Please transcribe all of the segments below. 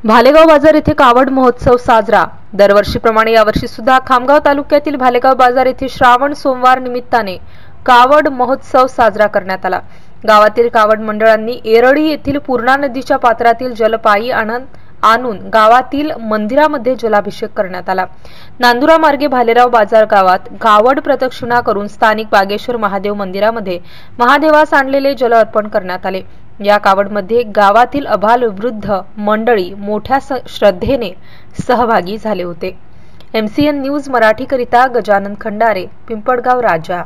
भालेगाव बाजार येथे कावड महोत्सव साजरा। दरवर्षीप्रमाणे यावर्षी सुद्धा खामगाव तालुक्यातील भालेगाव बाजार येथे श्रावण सोमवार निमित्ताने कावड महोत्सव साजरा करण्यात आला। गावातील कावड मंडळांनी एरळी येथील पूर्णा नदीच्या पात्रातील जलपायी आणून गावातील मंदिरामध्ये जलाभिषेक करण्यात आला। नांदुरा मार्गे भालेराव बाजार गावात कावड प्रदक्षिणा करून स्थानिक बागेश्वर महादेव मंदिरामध्ये महादेवास आणलेले जल अर्पण करण्यात आले। या कावडमध्ये गावातील अबाल वृद्ध मंडळी मोठ्या श्रद्धेने सहभागी झाले होते। MCN न्यूज मराठी करिता गजानन खंडारे, पिंपळगाव राजा।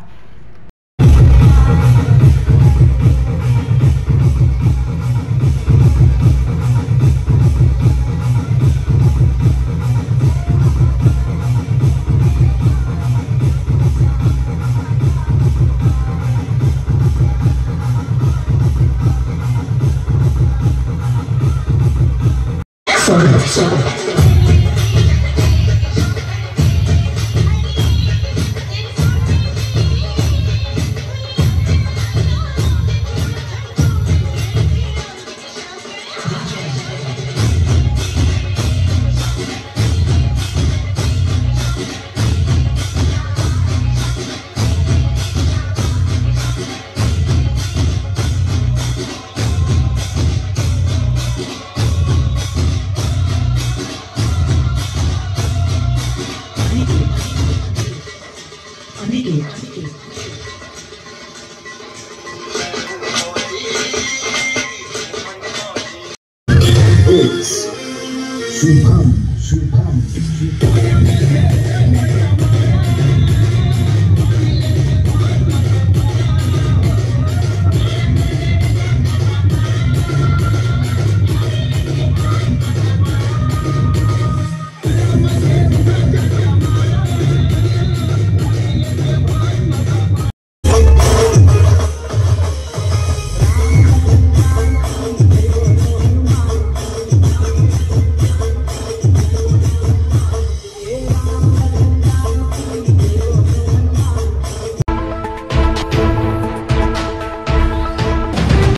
It's Subham